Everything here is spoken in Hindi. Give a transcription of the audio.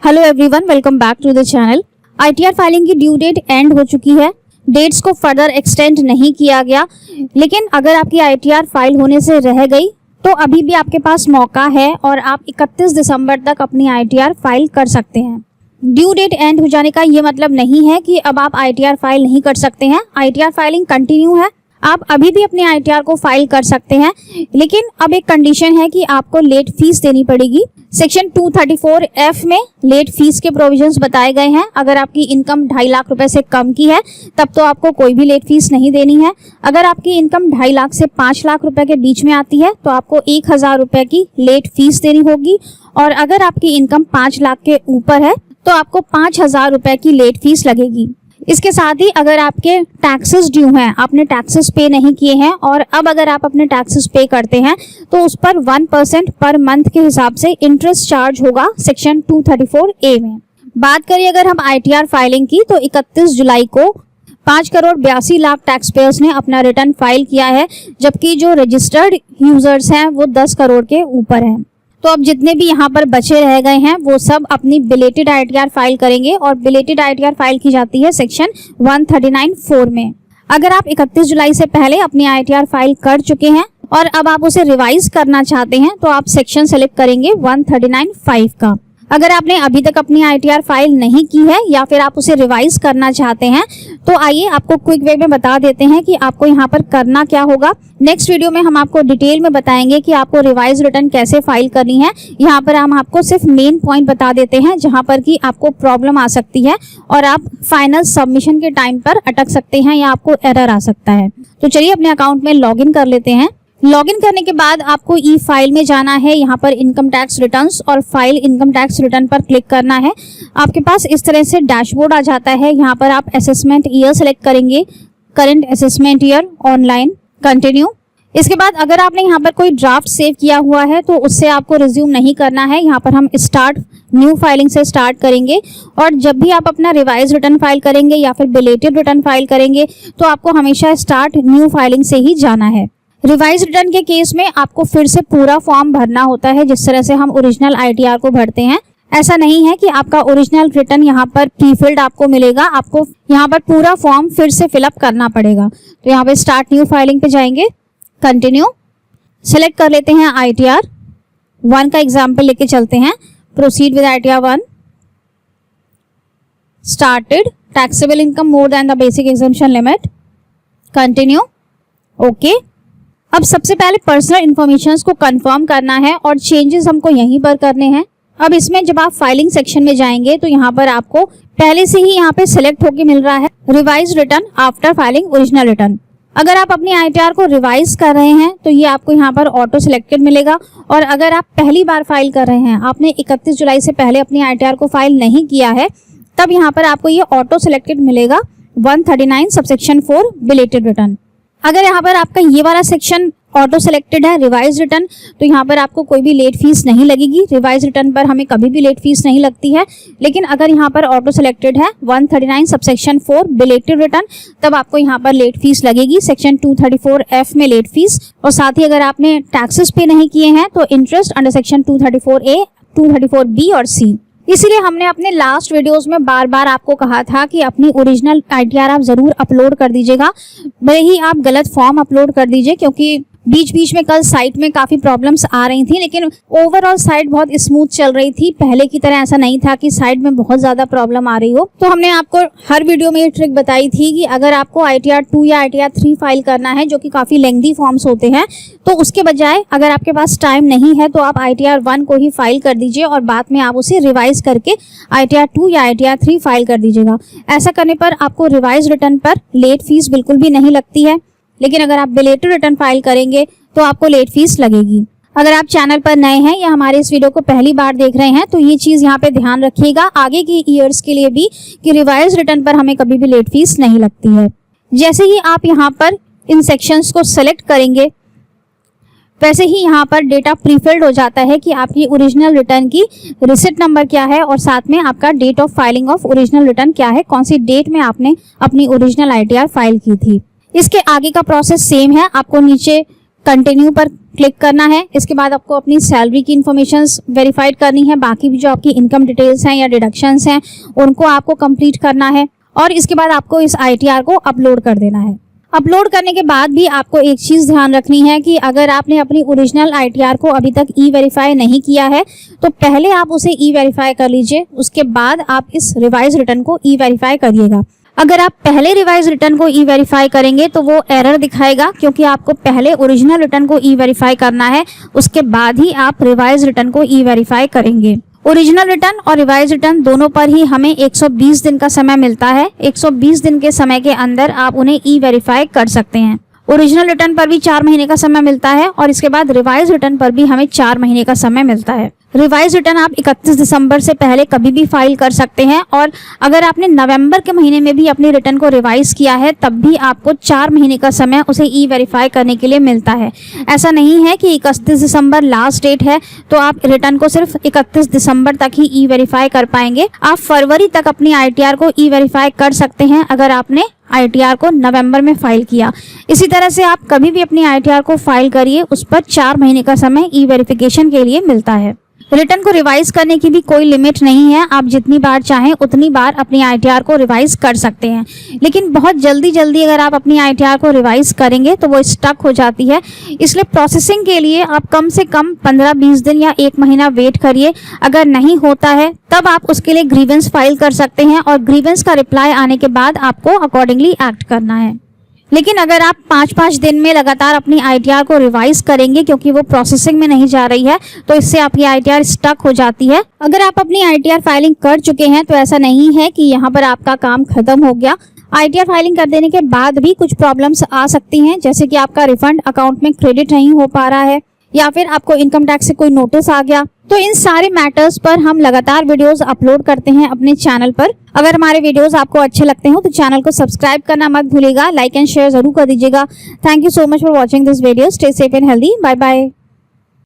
Hello everyone, welcome back to the channel. ITR filing की ड्यू डेट एंड हो चुकी है। डेट्स को फर्दर एक्सटेंड नहीं किया गया, लेकिन अगर आपकी आईटीआर फाइल होने से रह गई तो अभी भी आपके पास मौका है और आप 31 दिसंबर तक अपनी आईटीआर फाइल कर सकते हैं। ड्यू डेट एंड हो जाने का ये मतलब नहीं है कि अब आप आईटीआर फाइल नहीं कर सकते हैं। आईटीआर फाइलिंग कंटिन्यू है, आप अभी भी अपने आईटीआर को फाइल कर सकते हैं, लेकिन अब एक कंडीशन है कि आपको लेट फीस देनी पड़ेगी। सेक्शन 234F में लेट फीस के प्रोविजंस बताए गए हैं। अगर आपकी इनकम 2.5 लाख रुपए से कम की है तब तो आपको कोई भी लेट फीस नहीं देनी है। अगर आपकी इनकम 2.5 लाख से 5 लाख रुपए के बीच में आती है तो आपको 1,000 रुपए की लेट फीस देनी होगी, और अगर आपकी इनकम 5 लाख के ऊपर है तो आपको 5,000 रुपए की लेट फीस लगेगी। इसके साथ ही अगर आपके टैक्सेस ड्यू हैं, आपने टैक्सेस पे नहीं किए हैं और अब अगर आप अपने टैक्सेस पे करते हैं तो उस पर 1% पर मंथ के हिसाब से इंटरेस्ट चार्ज होगा सेक्शन 234A में। बात करिए अगर हम आईटीआर फाइलिंग की तो 31 जुलाई को 5,82,00,000 टैक्स पेयर्स ने अपना रिटर्न फाइल किया है, जबकि जो रजिस्टर्ड यूजर्स हैं वो 10 करोड़ के ऊपर हैं। तो अब जितने भी यहाँ पर बचे रह गए हैं वो सब अपनी बिलेटेड आईटीआर फाइल करेंगे, और बिलेटेड आईटीआर फाइल की जाती है सेक्शन 139(4) में। अगर आप 31 जुलाई से पहले अपनी आईटीआर फाइल कर चुके हैं और अब आप उसे रिवाइज करना चाहते हैं तो आप सेक्शन सेलेक्ट करेंगे 139(5) का। अगर आपने अभी तक अपनी आईटीआर फाइल नहीं की है या फिर आप उसे रिवाइज करना चाहते हैं तो आइए आपको क्विक वे में बता देते हैं कि आपको यहाँ पर करना क्या होगा। नेक्स्ट वीडियो में हम आपको डिटेल में बताएंगे कि आपको रिवाइज रिटर्न कैसे फाइल करनी है। यहाँ पर हम आपको सिर्फ मेन पॉइंट बता देते हैं जहाँ पर कि आपको प्रॉब्लम आ सकती है और आप फाइनल सबमिशन के टाइम पर अटक सकते हैं या आपको एरर आ सकता है। तो चलिए अपने अकाउंट में लॉगिन कर लेते हैं। लॉगिन करने के बाद आपको ई फाइल में जाना है, यहाँ पर इनकम टैक्स रिटर्न्स और फाइल इनकम टैक्स रिटर्न पर क्लिक करना है। आपके पास इस तरह से डैशबोर्ड आ जाता है। यहाँ पर आप असेसमेंट ईयर सेलेक्ट करेंगे, current assessment year, online, continue. इसके बाद अगर आपने यहाँ पर कोई ड्राफ्ट सेव किया हुआ है तो उससे आपको रिज्यूम नहीं करना है। यहाँ पर हम स्टार्ट न्यू फाइलिंग से स्टार्ट करेंगे, और जब भी आप अपना रिवाइज रिटर्न फाइल करेंगे या फिर बिलेटेड रिटर्न फाइल करेंगे तो आपको हमेशा स्टार्ट न्यू फाइलिंग से ही जाना है। रिवाइज रिटर्न के केस में आपको फिर से पूरा फॉर्म भरना होता है, जिस तरह से हम ओरिजिनल आईटीआर को भरते हैं। ऐसा नहीं है कि आपका ओरिजिनल रिटर्न यहाँ पर प्रीफिल्ड आपको मिलेगा, आपको यहाँ पर पूरा फॉर्म फिर से फिलअप करना पड़ेगा। तो यहाँ पे स्टार्ट न्यू फाइलिंग पे जाएंगे, कंटिन्यू, सेलेक्ट कर लेते हैं आईटीआर 1 का एग्जाम्पल लेके चलते हैं। Proceed with ITR 1, started, taxable income more than the basic exemption limit, continue, okay. अब सबसे पहले पर्सनल इन्फॉर्मेशन को कंफर्म करना है और चेंजेस हमको यहीं पर करने हैं। अब इसमें जब आप फाइलिंग सेक्शन में जाएंगे तो यहाँ पर आपको पहले से ही यहाँ पे सिलेक्ट होके मिल रहा है revise return after filing original return. अगर आप अपनी आईटीआर को रिवाइज कर रहे हैं तो ये आपको यहाँ पर ऑटो सिलेक्टेड मिलेगा, और अगर आप पहली बार फाइल कर रहे हैं, आपने 31 जुलाई से पहले अपनी आईटीआर को फाइल नहीं किया है, तब यहाँ पर आपको ये ऑटो सिलेक्टेड मिलेगा 139 सबसेक्शन 4 बिलेटेड रिटर्न। अगर यहाँ पर आपका ये वाला सेक्शन ऑटो सेलेक्टेड है रिवाइज रिटर्न तो यहाँ पर आपको कोई भी लेट फीस नहीं लगेगी। रिवाइज रिटर्न पर हमें कभी भी लेट फीस नहीं लगती है, लेकिन अगर यहाँ पर ऑटो सेलेक्टेड है 139 सबसेक्शन 4 बिलेटेड रिटर्न तब आपको यहाँ पर लेट फीस लगेगी, सेक्शन 234F में लेट फीस। और साथ ही अगर आपने टैक्सेस पे नहीं किए हैं तो interest under section 234A, 234B और C। इसीलिए हमने अपने लास्ट वीडियोस में बार बार आपको कहा था कि अपनी ओरिजिनल आईटीआर आप जरूर अपलोड कर दीजिएगा, भले ही आप गलत फॉर्म अपलोड कर दीजिए, क्योंकि बीच बीच में कल साइट में काफी प्रॉब्लम्स आ रही थी, लेकिन ओवरऑल साइट बहुत स्मूथ चल रही थी। पहले की तरह ऐसा नहीं था कि साइट में बहुत ज्यादा प्रॉब्लम आ रही हो। तो हमने आपको हर वीडियो में ये ट्रिक बताई थी कि अगर आपको आईटीआर 2 या आईटीआर 3 फाइल करना है, जो कि काफी लेंथी फॉर्म्स होते हैं, तो उसके बजाय अगर आपके पास टाइम नहीं है तो आप आईटीआर 1 को ही फाइल कर दीजिए और बाद में आप उसे रिवाइज करके आईटीआर 2 या आईटीआर 3 फाइल कर दीजिएगा। ऐसा करने पर आपको रिवाइज रिटर्न पर लेट फीस बिल्कुल भी नहीं लगती है, लेकिन अगर आप बिलेटेड रिटर्न फाइल करेंगे तो आपको लेट फीस लगेगी। अगर आप चैनल पर नए हैं या हमारे इस वीडियो को पहली बार देख रहे हैं तो ये चीज यहाँ पे ध्यान रखिएगा आगे की ईयर्स के लिए भी, कि रिवाइज रिटर्न पर हमें कभी भी लेट फीस नहीं लगती है। जैसे ही आप यहाँ पर इन सेक्शंस को सेलेक्ट करेंगे वैसे ही यहाँ पर डेटा प्रीफिल्ड हो जाता है कि आपकी ओरिजिनल रिटर्न की रिसिट नंबर क्या है और साथ में आपका date of filing of original return क्या है, कौन सी डेट में आपने अपनी ओरिजिनल आईटीआर फाइल की थी। इसके आगे का प्रोसेस सेम है, आपको नीचे कंटिन्यू पर क्लिक करना है। इसके बाद आपको अपनी सैलरी की इन्फॉर्मेशंस वेरीफाइड करनी है, बाकी भी जो आपकी इनकम डिटेल्स हैं या डिडक्शंस हैं उनको आपको कंप्लीट करना है और इसके बाद आपको इस ITR को अपलोड कर देना है। अपलोड करने के बाद भी आपको एक चीज़ ध्यान रखनी है कि अगर आपने अपनी ओरिजिनल ITR को अभी तक E-वेरीफाई नहीं किया है तो पहले आप उसे E-वेरीफाई कर लीजिए, उसके बाद आप इस रिवाइज रिटर्न को E-वेरीफाई करिएगा। अगर आप पहले रिवाइज रिटर्न को E-वेरीफाई करेंगे तो वो एरर दिखाएगा, क्योंकि आपको पहले ओरिजिनल रिटर्न को E-वेरीफाई करना है, उसके बाद ही आप रिवाइज रिटर्न को E-वेरीफाई करेंगे। ओरिजिनल रिटर्न और रिवाइज रिटर्न दोनों पर ही हमें 120 दिन का समय मिलता है। 120 दिन के समय के अंदर आप उन्हें E-वेरीफाई कर सकते हैं। ओरिजिनल रिटर्न पर भी 4 महीने का समय मिलता है और इसके बाद रिवाइज रिटर्न पर भी हमें 4 महीने का समय मिलता है। रिवाइज रिटर्न आप 31 दिसंबर से पहले कभी भी फाइल कर सकते हैं और अगर आपने नवंबर के महीने में भी अपनी रिटर्न को रिवाइज किया है तब भी आपको 4 महीने का समय उसे E-वेरीफाई करने के लिए मिलता है। ऐसा नहीं है कि 31 दिसंबर लास्ट डेट है तो आप रिटर्न को सिर्फ 31 दिसंबर तक ही E-वेरीफाई कर पाएंगे। आप फरवरी तक अपनी ITR को E-वेरीफाई कर सकते हैं अगर आपने ITR को नवंबर में फाइल किया। इसी तरह से आप कभी भी अपनी ITR को फाइल करिए, उस पर 4 महीने का समय E-वेरिफिकेशन के लिए मिलता है। रिटर्न को रिवाइज करने की भी कोई लिमिट नहीं है, आप जितनी बार चाहें उतनी बार अपनी ITR को रिवाइज कर सकते हैं, लेकिन बहुत जल्दी अगर आप अपनी ITR को रिवाइज करेंगे तो वो स्टक हो जाती है। इसलिए प्रोसेसिंग के लिए आप कम से कम 15-20 दिन या 1 महीना वेट करिए। अगर नहीं होता है तब आप उसके लिए ग्रीवेंस फाइल कर सकते हैं और ग्रीवेंस का रिप्लाई आने के बाद आपको अकॉर्डिंगली एक्ट करना है। लेकिन अगर आप 5-5 दिन में लगातार अपनी ITR को रिवाइज करेंगे क्योंकि वो प्रोसेसिंग में नहीं जा रही है तो इससे आपकी ITR स्टक हो जाती है। अगर आप अपनी ITR फाइलिंग कर चुके हैं तो ऐसा नहीं है कि यहाँ पर आपका काम खत्म हो गया। ITR फाइलिंग कर देने के बाद भी कुछ प्रॉब्लम्स आ सकती हैं, जैसे कि आपका रिफंड अकाउंट में क्रेडिट नहीं हो पा रहा है या फिर आपको इनकम टैक्स से कोई नोटिस आ गया। तो इन सारे मैटर्स पर हम लगातार वीडियोस अपलोड करते हैं अपने चैनल पर। अगर हमारे वीडियोस आपको अच्छे लगते हो तो चैनल को सब्सक्राइब करना मत भूलिएगा, लाइक एंड शेयर जरूर कर दीजिएगा। Thank you so much for watching this video. Stay safe and healthy. Bye bye.